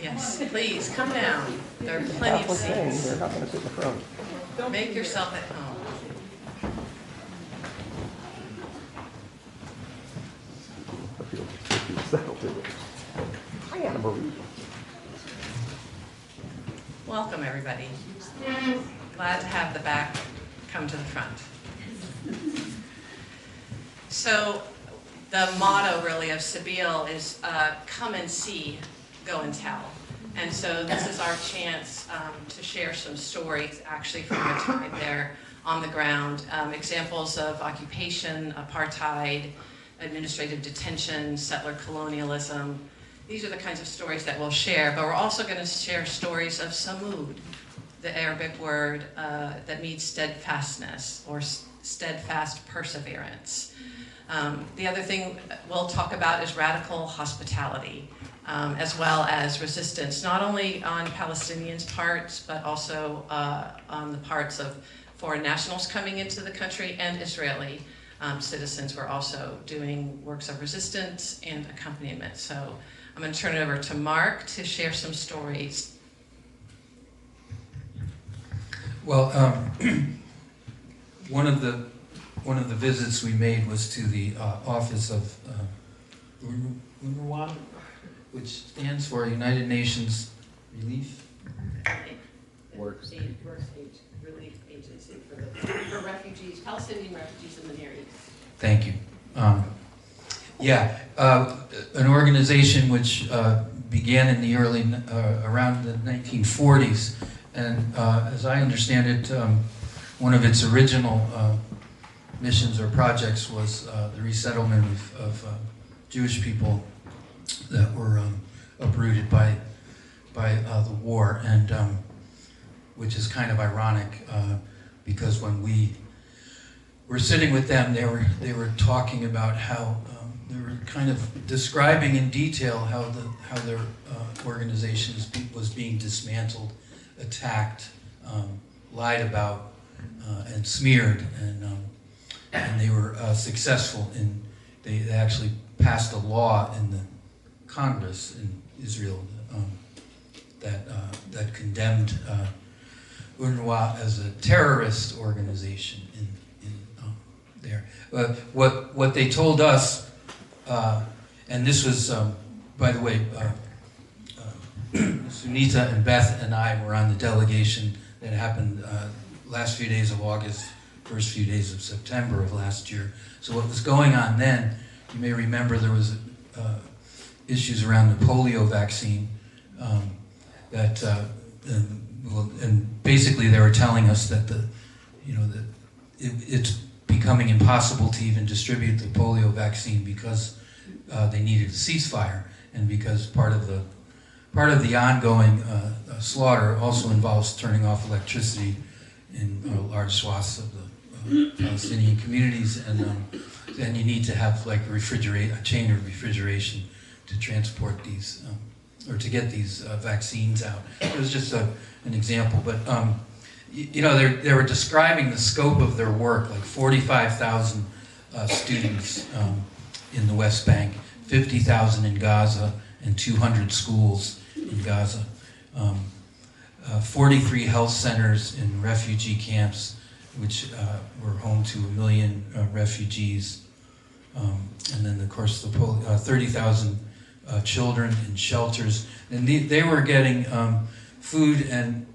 Yes, please, come down. There are plenty of seats. They're not going to sit in the front. Make yourself at home. I feel settled to it. Hi, Anna Marie. Welcome, everybody. Glad to have the back come to the front. So the motto really of Sabile is come and see, go and tell. And so this is our chance to share some stories actually from our time there on the ground. Examples of occupation, apartheid, administrative detention, settler colonialism. These are the kinds of stories that we'll share, but we're also going to share stories of samud, the Arabic word that means steadfastness or steadfast perseverance. The other thing we'll talk about is radical hospitality, as well as resistance, not only on Palestinians' parts, but also on the parts of foreign nationals coming into the country and Israeli citizens were also doing works of resistance and accompaniment. So I'm going to turn it over to Mark to share some stories. Well, one of the visits we made was to the office of UNRWA, which stands for United Nations Relief Works Relief Agency for refugees, Palestinian refugees in the Near East. Thank you. An organization which began in the early, around the 1940s, and as I understand it, one of its original missions or projects was the resettlement of Jewish people that were uprooted by the war, and which is kind of ironic because when we were sitting with them, they were talking about how they were kind of describing in detail how their organization was being dismantled, attacked, lied about, and smeared, and they were successful in. They actually passed a law in the Congress in Israel that condemned UNRWA as a terrorist organization in there. What they told us, and this was, by the way, Sunita and Beth and I were on the delegation that happened last few days of August, first few days of September of last year. So what was going on then, you may remember there was issues around the polio vaccine and basically they were telling us that it's becoming impossible to even distribute the polio vaccine because they needed a ceasefire, and because part of the ongoing slaughter also involves turning off electricity in large swaths of the Palestinian communities, and then you need to have like a chain of refrigeration to transport these or to get these vaccines out. It was just an example, but they were describing the scope of their work, like 45,000 students in the West Bank, 50,000 in Gaza, and 200 schools in Gaza, 43 health centers in refugee camps, which were home to 1 million refugees, and then of course the 30,000 children in shelters, and they were getting food and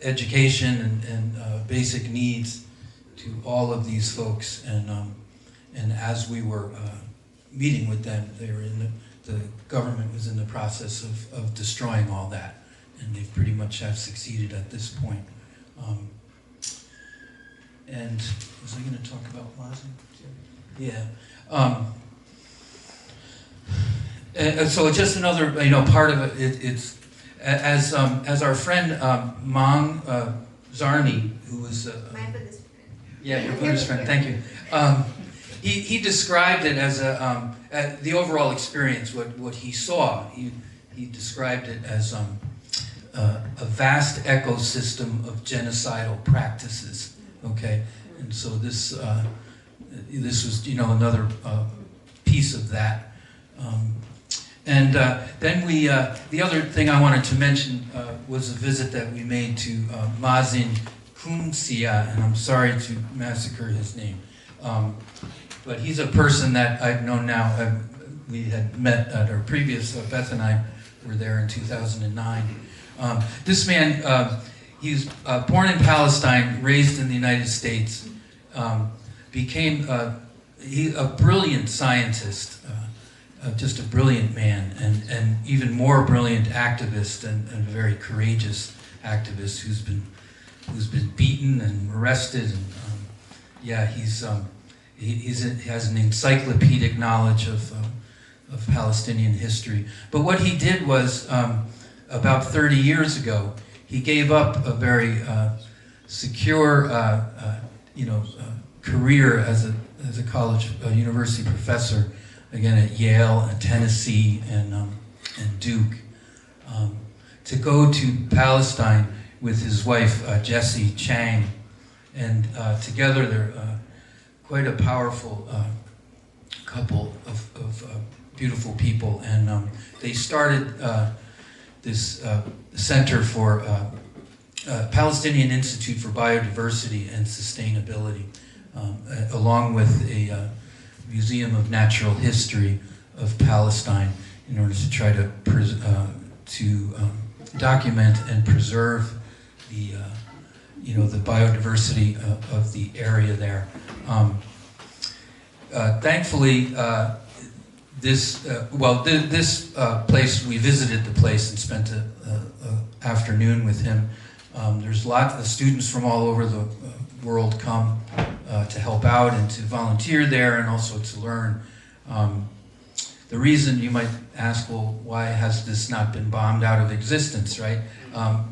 education and basic needs to all of these folks, and as we were meeting with them, they were the government was in the process of destroying all that, and they pretty much have succeeded at this point. And was I going to talk about Plaza? Yeah. And so just another, part of it. It's as our friend Mang Zarni, who was my Buddhist friend. Yeah, your Buddhist friend. Thank you. He described it as the overall experience. What he saw, he described it as a vast ecosystem of genocidal practices. Okay, and so this was another piece of that. And then the other thing I wanted to mention was a visit that we made to Mazin Kumsia, and I'm sorry to massacre his name. But he's a person that I've known now. We had met at our previous, Beth and I were there in 2009. This man, he was born in Palestine, raised in the United States, became a brilliant scientist, just a brilliant man, and even more brilliant activist and a very courageous activist who's been beaten and arrested. And yeah, he has an encyclopedic knowledge of Palestinian history. But what he did was, about 30 years ago, he gave up a very secure, career as a college, university professor, again at Yale and Tennessee and Duke, to go to Palestine with his wife Jessie Chang, and together they're quite a powerful couple of beautiful people, and they started this Center for Palestinian Institute for Biodiversity and Sustainability, along with a Museum of Natural History of Palestine, in order to try to document and preserve the the biodiversity of the area there. Thankfully, this place, we visited the place and spent an afternoon with him. There's lots of students from all over the world come to help out and to volunteer there, and also to learn. The reason you might ask, well, why has this not been bombed out of existence, right?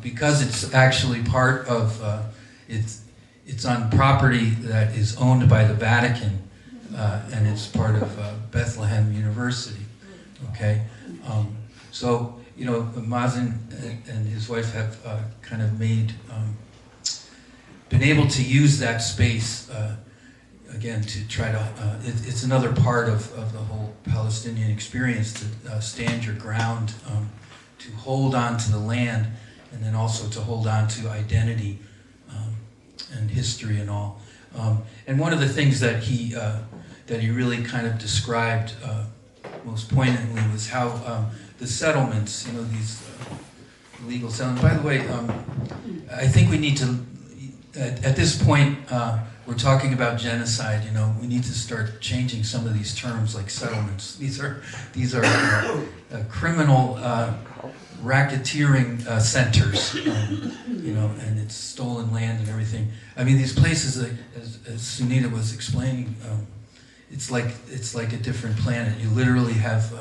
Because it's actually part of, it's on property that is owned by the Vatican, and it's part of Bethlehem University, okay? So, Mazen and his wife have kind of been able to use that space, again, to try to, it's another part of the whole Palestinian experience, to stand your ground, to hold on to the land, and then also to hold on to identity and history and all. And one of the things that he really kind of described most poignantly was how the settlements, these illegal settlements. By the way, I think we need to, at this point, we're talking about genocide. We need to start changing some of these terms, like settlements. These are criminal racketeering centers, and it's stolen land and everything. I mean, these places, as Sunita was explaining, it's like a different planet. You literally have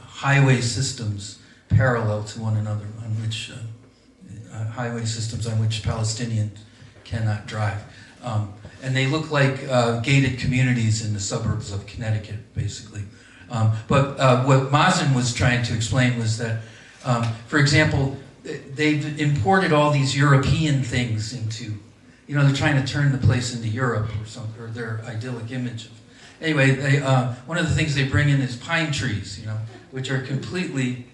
highway systems parallel to one another, on which highway systems on which Palestinians cannot drive. And they look like gated communities in the suburbs of Connecticut, basically. But what Mazen was trying to explain was that, for example, they've imported all these European things into, they're trying to turn the place into Europe or something, or their idyllic image. Anyway, one of the things they bring in is pine trees, which are completely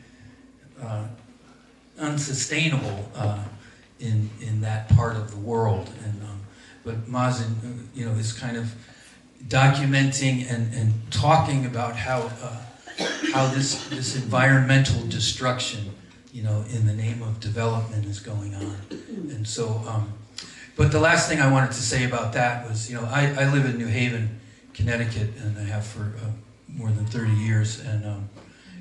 unsustainable in that part of the world. And but Mazen, is kind of documenting and talking about how this environmental destruction, in the name of development, is going on. And so, but the last thing I wanted to say about that was, I live in New Haven, Connecticut, and I have for more than 30 years. And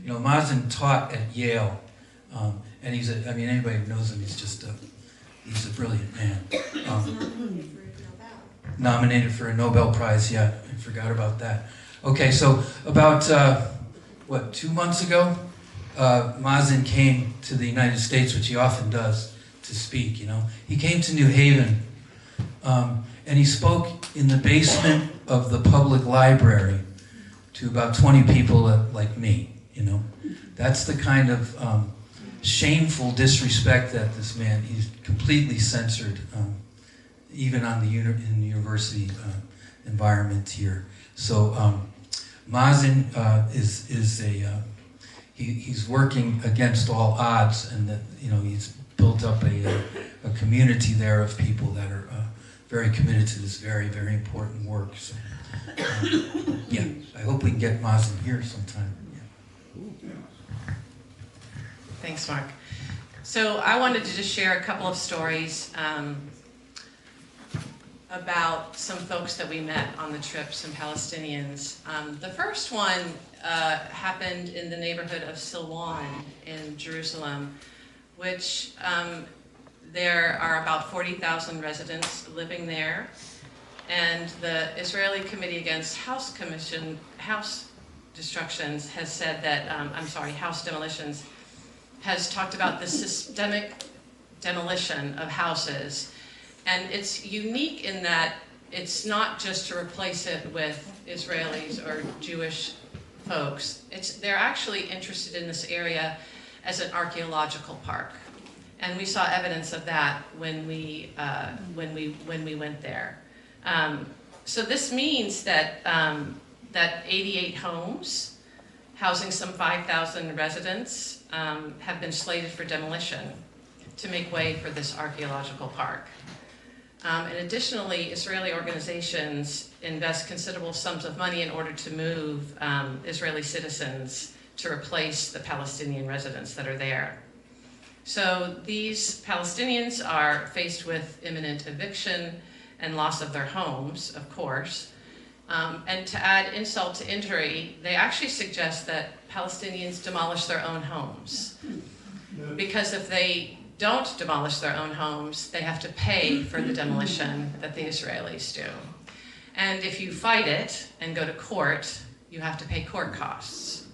Mazen taught at Yale, and anybody who knows him, he's a brilliant man. Nominated for a Nobel Prize, yeah, I forgot about that. Okay, so about, 2 months ago, Mazen came to the United States, which he often does, to speak, He came to New Haven, and he spoke in the basement of the public library to about 20 people like me, That's the kind of shameful disrespect that this man, he's completely censored, even on in the university environment here. So Mazen is he's working against all odds, and that, you know, he's built up a community there of people that are very committed to this very, very important work. So, yeah, I hope we can get Mazen here sometime. Yeah. Thanks, Mark. So I wanted to just share a couple of stories about some folks that we met on the trip, some Palestinians. The first one happened in the neighborhood of Silwan in Jerusalem, which there are about 40,000 residents living there. And the Israeli Committee Against House Destructions has said that, house demolitions, has talked about the systemic demolition of houses. And it's unique in that it's not just to replace it with Israelis or Jewish folks. They're actually interested in this area as an archaeological park. And we saw evidence of that when we went there. So this means that, that 88 homes housing some 5,000 residents have been slated for demolition to make way for this archaeological park. And additionally, Israeli organizations invest considerable sums of money in order to move Israeli citizens to replace the Palestinian residents that are there. So these Palestinians are faced with imminent eviction and loss of their homes, of course. And to add insult to injury, they actually suggest that Palestinians demolish their own homes. Because if they don't demolish their own homes, they have to pay for the demolition that the Israelis do. And if you fight it and go to court, you have to pay court costs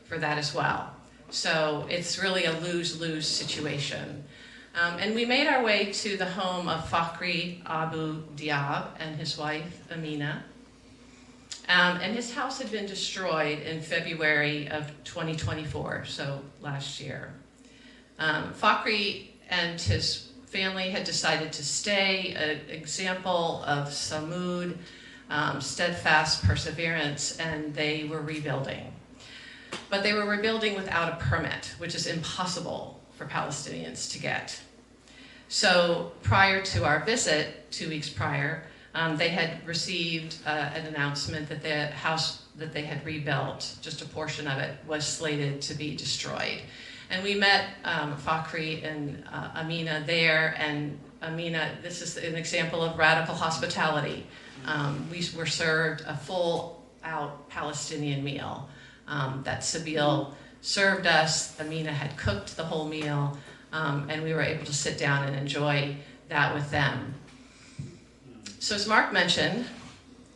for that as well. So it's really a lose-lose situation. And we made our way to the home of Fakhri Abu Diab and his wife, Amina. And his house had been destroyed in February of 2024, so last year. Fakhri and his family had decided to stay, an example of samud, steadfast perseverance, and they were rebuilding. But they were rebuilding without a permit, which is impossible for Palestinians to get. So prior to our visit, 2 weeks prior, they had received an announcement that the house that they had rebuilt, just a portion of it, was slated to be destroyed. And we met Fakhri and Amina there, and Amina, this is an example of radical hospitality. We were served a full-out Palestinian meal that Sabeel served us. Amina had cooked the whole meal, and we were able to sit down and enjoy that with them. So as Mark mentioned,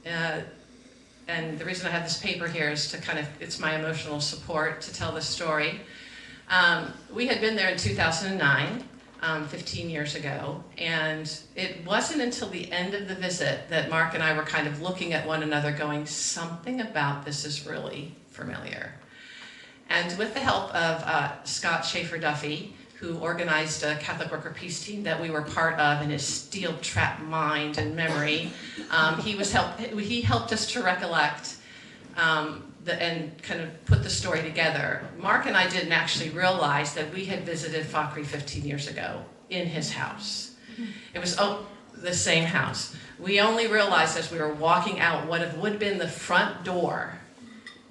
and the reason I have this paper here is to kind of, it's my emotional support to tell this story. We had been there in 2009, 15 years ago, and it wasn't until the end of the visit that Mark and I were kind of looking at one another going, something about this is really familiar. And with the help of Scott Schaefer-Duffy, who organized a Catholic Worker Peace Team that we were part of in his steel-trap mind and memory, he helped us to recollect and kind of put the story together. Mark and I didn't actually realize that we had visited Fakhri 15 years ago in his house. It was the same house. We only realized as we were walking out what would have been the front door,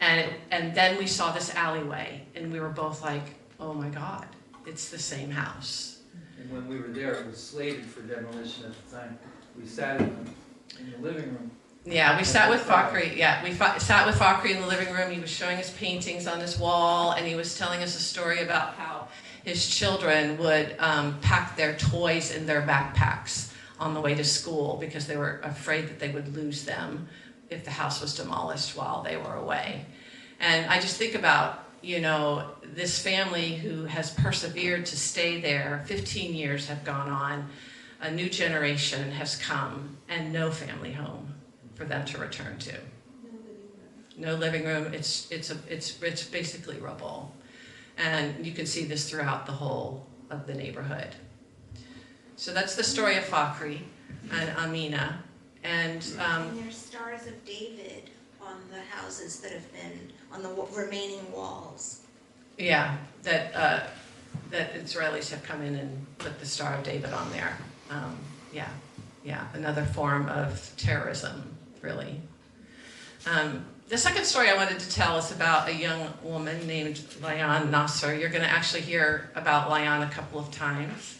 and then we saw this alleyway, and we were both like, oh my God, it's the same house. And when we were there, it was slated for demolition at the time. We sat in the living room. Yeah, we sat with Fakhri. Yeah, we sat with Fakhri in the living room. He was showing us paintings on his wall, and he was telling us a story about how his children would pack their toys in their backpacks on the way to school because they were afraid that they would lose them if the house was demolished while they were away. And I just think about, you know, this family who has persevered to stay there. 15 years have gone on. A new generation has come, and no family home for them to return to. No living room. It's basically rubble, and you can see this throughout the whole of the neighborhood. So that's the story of Fakhri and Amina, and there's stars of David on the houses that have been on the remaining walls. Yeah, that Israelis have come in and put the Star of David on there. Yeah, another form of terrorism, really. The second story I wanted to tell is about a young woman named Layan Nasser. You're going to actually hear about Layan a couple of times.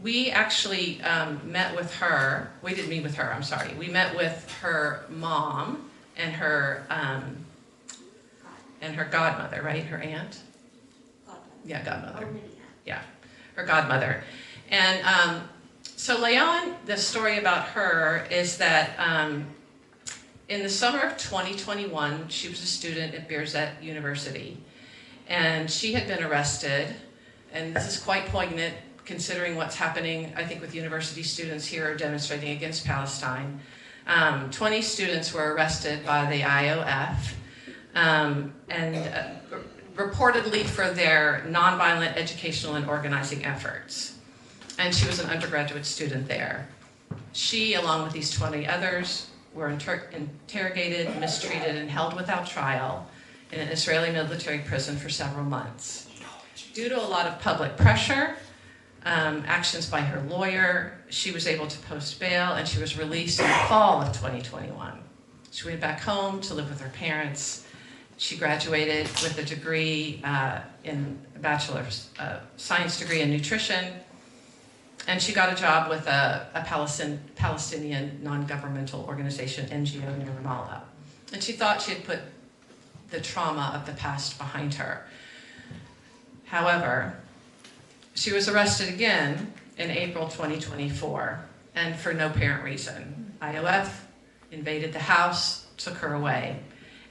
We actually met with her. We didn't meet with her, I'm sorry. We met with her mom and her godmother, right? Her aunt? Godmother. Yeah, godmother. Oh, Yeah, her godmother. And so Layan, the story about her is that in the summer of 2021, she was a student at Birzeit University, and she had been arrested, and this is quite poignant considering what's happening, I think, with university students here demonstrating against Palestine. 20 students were arrested by the IOF, and reportedly for their nonviolent educational and organizing efforts. And she was an undergraduate student there. She, along with these 20 others, were interrogated, mistreated, and held without trial in an Israeli military prison for several months. Due to a lot of public pressure, actions by her lawyer, she was able to post bail, and she was released in the fall of 2021. She went back home to live with her parents. She graduated with a degree in a bachelor's science degree in nutrition, and she got a job with a Palestinian non-governmental organization, NGO, near Ramallah. And she thought she had put the trauma of the past behind her. However, she was arrested again in April 2024, and for no apparent reason. IOF invaded the house, took her away,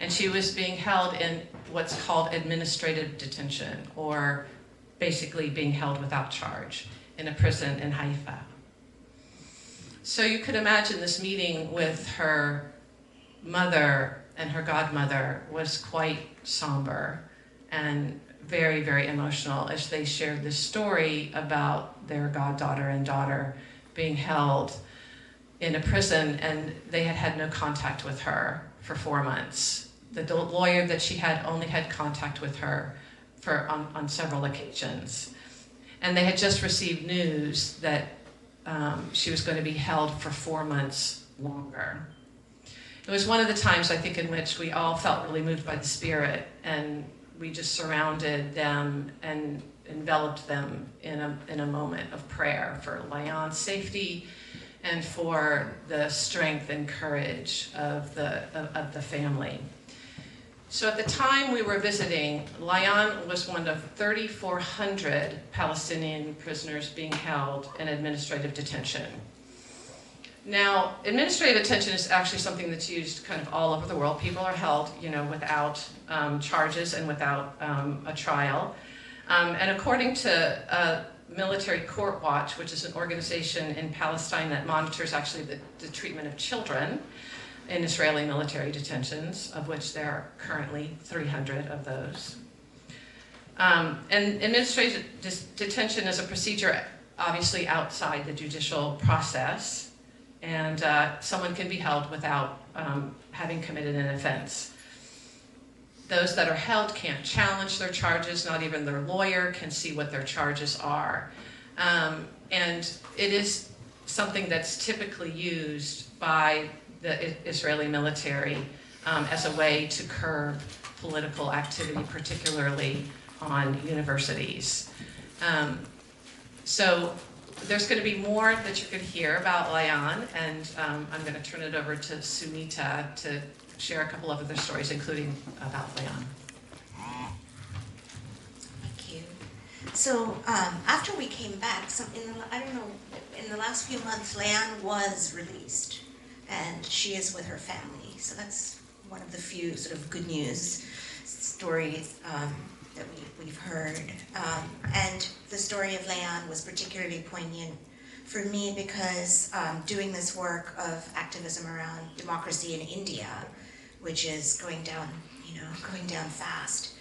and she was being held in what's called administrative detention, or basically being held without charge in a prison in Haifa. So you could imagine this meeting with her mother and her godmother was quite somber and very, very emotional as they shared this story about their goddaughter and daughter being held in a prison, and they had had no contact with her for 4 months. The lawyer that she had only had contact with her on several occasions. And they had just received news that she was going to be held for 4 months longer. It was one of the times, I think, in which we all felt really moved by the Spirit, and we just surrounded them and enveloped them in a moment of prayer for Layan's safety and for the strength and courage of the family. So at the time we were visiting, Layan was one of 3,400 Palestinian prisoners being held in administrative detention. Now, administrative detention is actually something that's used kind of all over the world. People are held, without charges and without a trial. And according to Military Court Watch, which is an organization in Palestine that monitors actually the treatment of children in Israeli military detentions, of which there are currently 300 of those. And administrative detention is a procedure obviously outside the judicial process, and someone can be held without having committed an offense. Those that are held can't challenge their charges, not even their lawyer can see what their charges are. And it is something that's typically used by the Israeli military as a way to curb political activity, particularly on universities. So there's going to be more that you could hear about Layan, and I'm going to turn it over to Sunita to share a couple of other stories, including about Layan. Thank you. So after we came back, in the last few months, Layan was released, and she is with her family. So that's one of the few sort of good news stories that we've heard. And the story of Layan was particularly poignant for me because doing this work of activism around democracy in India, which is going down fast,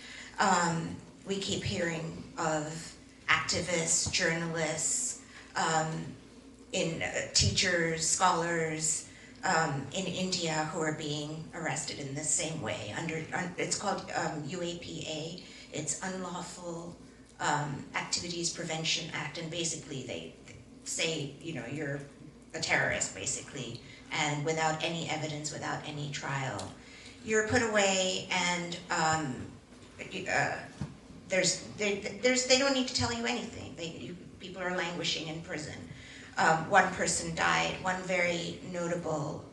we keep hearing of activists, journalists, teachers, scholars in India who are being arrested in the same way. It's called UAPA, it's Unlawful Activities Prevention Act, and basically they say, you know, you're a terrorist, basically, and without any evidence, without any trial, you're put away, and they don't need to tell you anything. People are languishing in prison. One person died, one very notable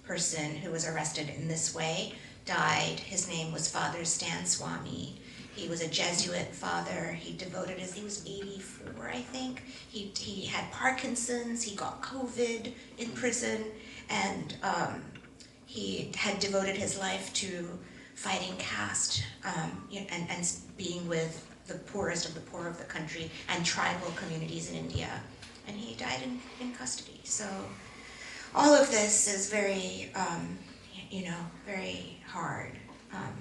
person who was arrested in this way died. His name was Father Stan Swami. He was a Jesuit father. He was 84, I think. He had Parkinson's, he got COVID in prison, and he had devoted his life to fighting caste and being with the poorest of the poor of the country and tribal communities in India. And he died in custody. So all of this is very, very hard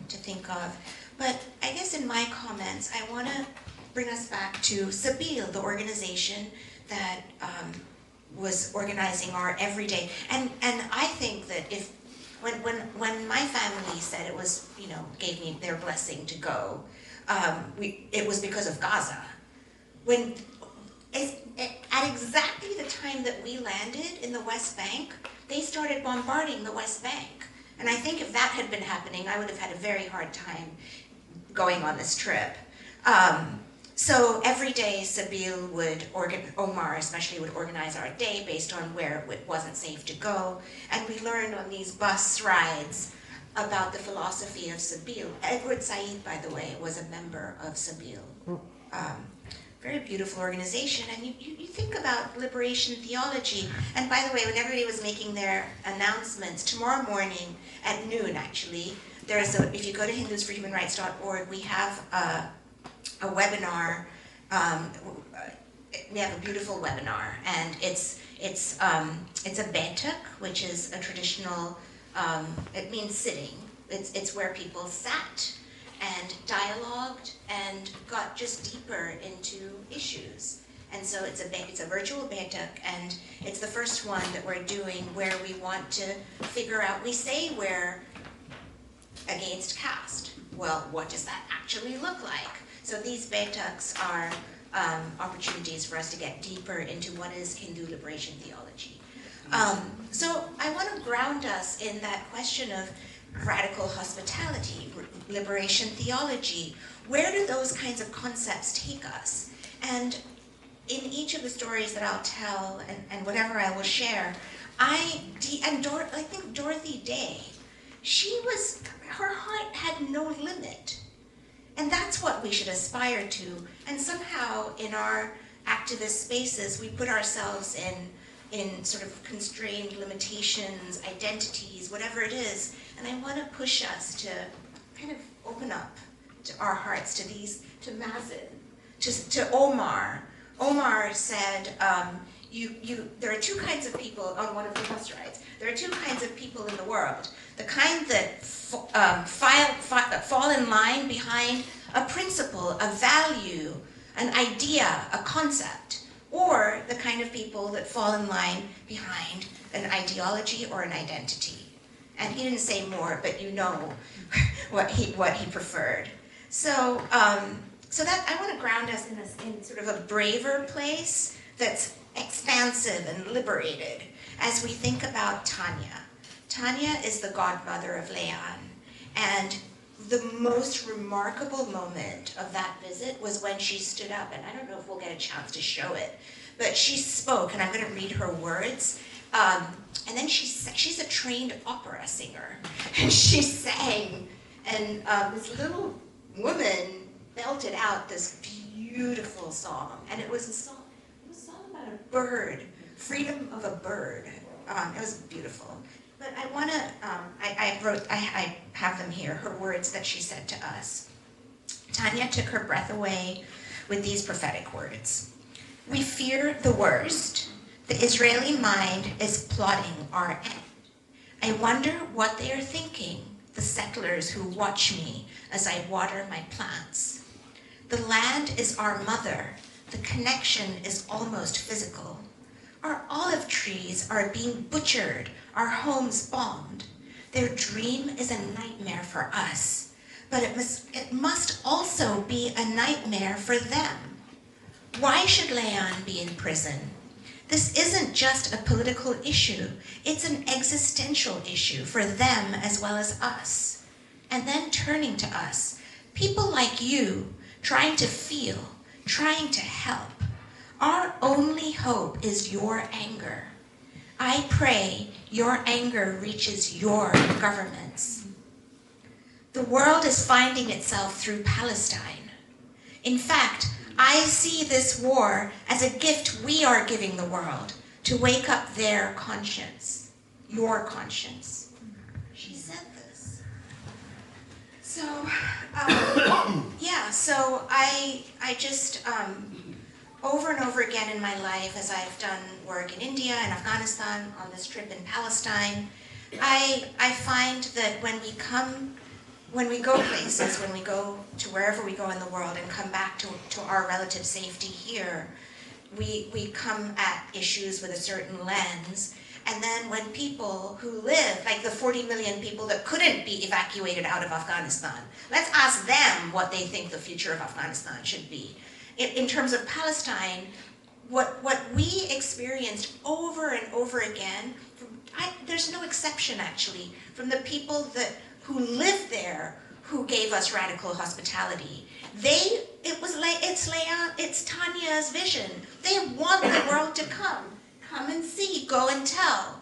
to think of. But I guess in my comments, I want to bring us back to Sabil, the organization that was organizing our everyday. And I think that when my family said it was, gave me their blessing to go, it was because of Gaza. At exactly the time that we landed in the West Bank, they started bombarding the West Bank. And I think if that had been happening, I would have had a very hard time going on this trip. So every day Sabil Omar especially would organize our day based on where it wasn't safe to go. And we learned on these bus rides about the philosophy of Sabil. Edward Said, by the way, was a member of Sabil. Very beautiful organization. And you think about liberation theology. And by the way, when everybody was making their announcements, tomorrow morning at noon, actually, if you go to hindusforhumanrights.org, we have a webinar. We have a beautiful webinar, and it's a betak, which is a traditional. It means sitting. It's where people sat and dialogued and got just deeper into issues. And so it's a virtual betak, and it's the first one that we're doing where we want to figure out. We say we're against caste. Well, what does that actually look like? So these betaks are opportunities for us to get deeper into what is Hindu liberation theology. So I want to ground us in that question of radical hospitality, liberation theology. Where do those kinds of concepts take us? And in each of the stories that I'll tell and whatever I will share, I think Dorothy Day, her heart had no limit. And that's what we should aspire to. And somehow in our activist spaces, we put ourselves in sort of constrained limitations, identities, whatever it is. And I want to push us to kind of open up to our hearts, to Mazin, to Omar. Omar said, there are two kinds of people on one of the bus rides. There are two kinds of people in the world. The kind that fall in line behind a principle, a value, an idea, a concept, or the kind of people that fall in line behind an ideology or an identity. And he didn't say more, but you know what he preferred. So that I want to ground us in sort of a braver place that's expansive and liberated as we think about Tanya. Tanya is the godmother of Leanne, and the most remarkable moment of that visit was when she stood up, and I don't know if we'll get a chance to show it, but she spoke, and I'm going to read her words. And then she's a trained opera singer, and she sang, and this little woman belted out this beautiful song, and it was a song about a bird, freedom of a bird. It was beautiful. But I want to, I have them here, her words that she said to us. Tanya took her breath away with these prophetic words. We fear the worst. The Israeli mind is plotting our end. I wonder what they are thinking, the settlers who watch me as I water my plants. The land is our mother. The connection is almost physical. Our olive trees are being butchered, our homes bombed. Their dream is a nightmare for us. but it must also be a nightmare for them. Why should Leon be in prison? This isn't just a political issue, it's an existential issue for them as well as us. And then turning to us, people like you, trying to feel, trying to help. Our only hope is your anger. I pray your anger reaches your governments. The world is finding itself through Palestine. In fact, I see this war as a gift we are giving the world to wake up their conscience, your conscience. She said this. So, so I just, over and over again in my life, as I've done work in India and Afghanistan, on this trip in Palestine, I find that when we go places, when we go to wherever we go in the world and come back to our relative safety here, we come at issues with a certain lens. And then when people who live, like the 40 million people that couldn't be evacuated out of Afghanistan, let's ask them what they think the future of Afghanistan should be. In terms of Palestine, what we experienced over and over again, there's no exception actually, from the people who live there, who gave us radical hospitality. It's Tanya's vision. They want the world to come and see, go and tell.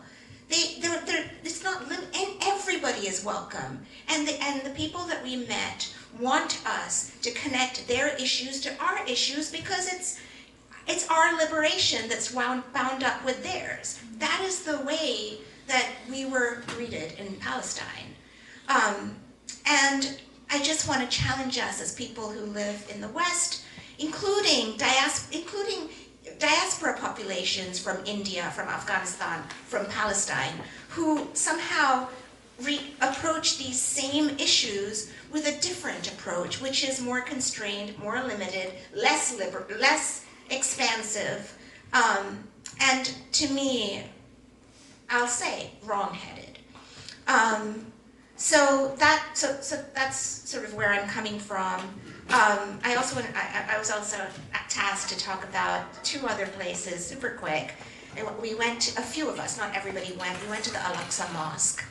It's not, and everybody is welcome. And the people that we met want us to connect their issues to our issues because it's our liberation that's bound up with theirs. That is the way that we were greeted in Palestine. And I just want to challenge us as people who live in the West, including diaspora populations from India, from Afghanistan, from Palestine, who somehow approach these same issues with a different approach, which is more constrained, more limited, less expansive, and to me, I'll say, wrong-headed. So that's sort of where I'm coming from. I was also tasked to talk about two other places, super quick. We went, a few of us, not everybody went, we went to the Al-Aqsa Mosque.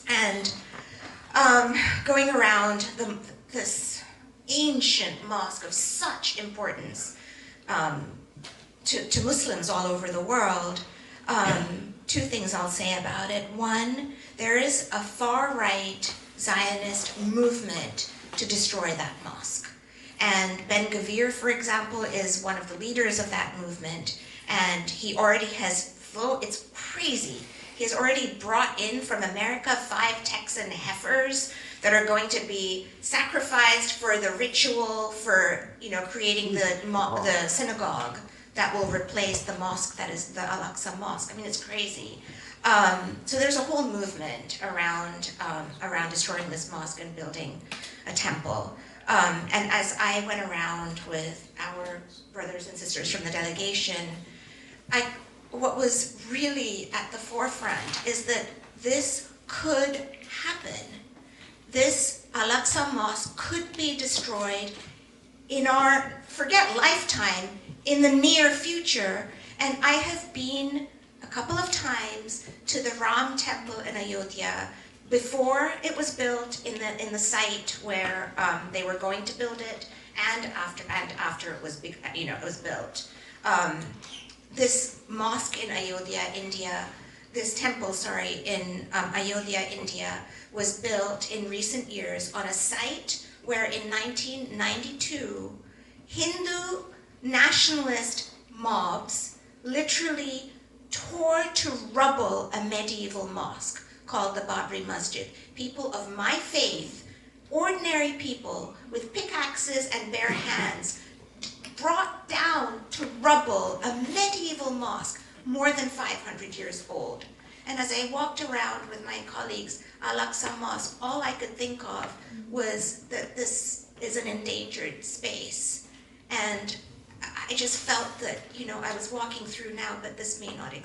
And going around this ancient mosque of such importance to Muslims all over the world, two things I'll say about it. One, there is a far-right Zionist movement to destroy that mosque. And Ben Gvir, for example, is one of the leaders of that movement, and he already has, it's crazy, he has already brought in from America 5 Texan heifers that are going to be sacrificed for the ritual for, creating the synagogue that will replace the mosque that is the Al-Aqsa Mosque. I mean, it's crazy. So there's a whole movement around destroying this mosque and building a temple. And as I went around with our brothers and sisters from the delegation, what was really at the forefront is that this could happen. This Al-Aqsa Mosque could be destroyed in our, forget lifetime, in the near future. And I have been a couple of times to the Ram Temple in Ayodhya before it was built, in the site where they were going to build it, and after it was built. This mosque in Ayodhya, India, this temple, in Ayodhya, India, was built in recent years on a site where in 1992, Hindu nationalist mobs literally tore to rubble a medieval mosque called the Babri Masjid. People of my faith, ordinary people with pickaxes and bare hands, brought down to rubble a medieval mosque more than 500 years old. And as I walked around with my colleagues, Al-Aqsa Mosque, all I could think of was that this is an endangered space. And I just felt that, I was walking through now, but this may not exist.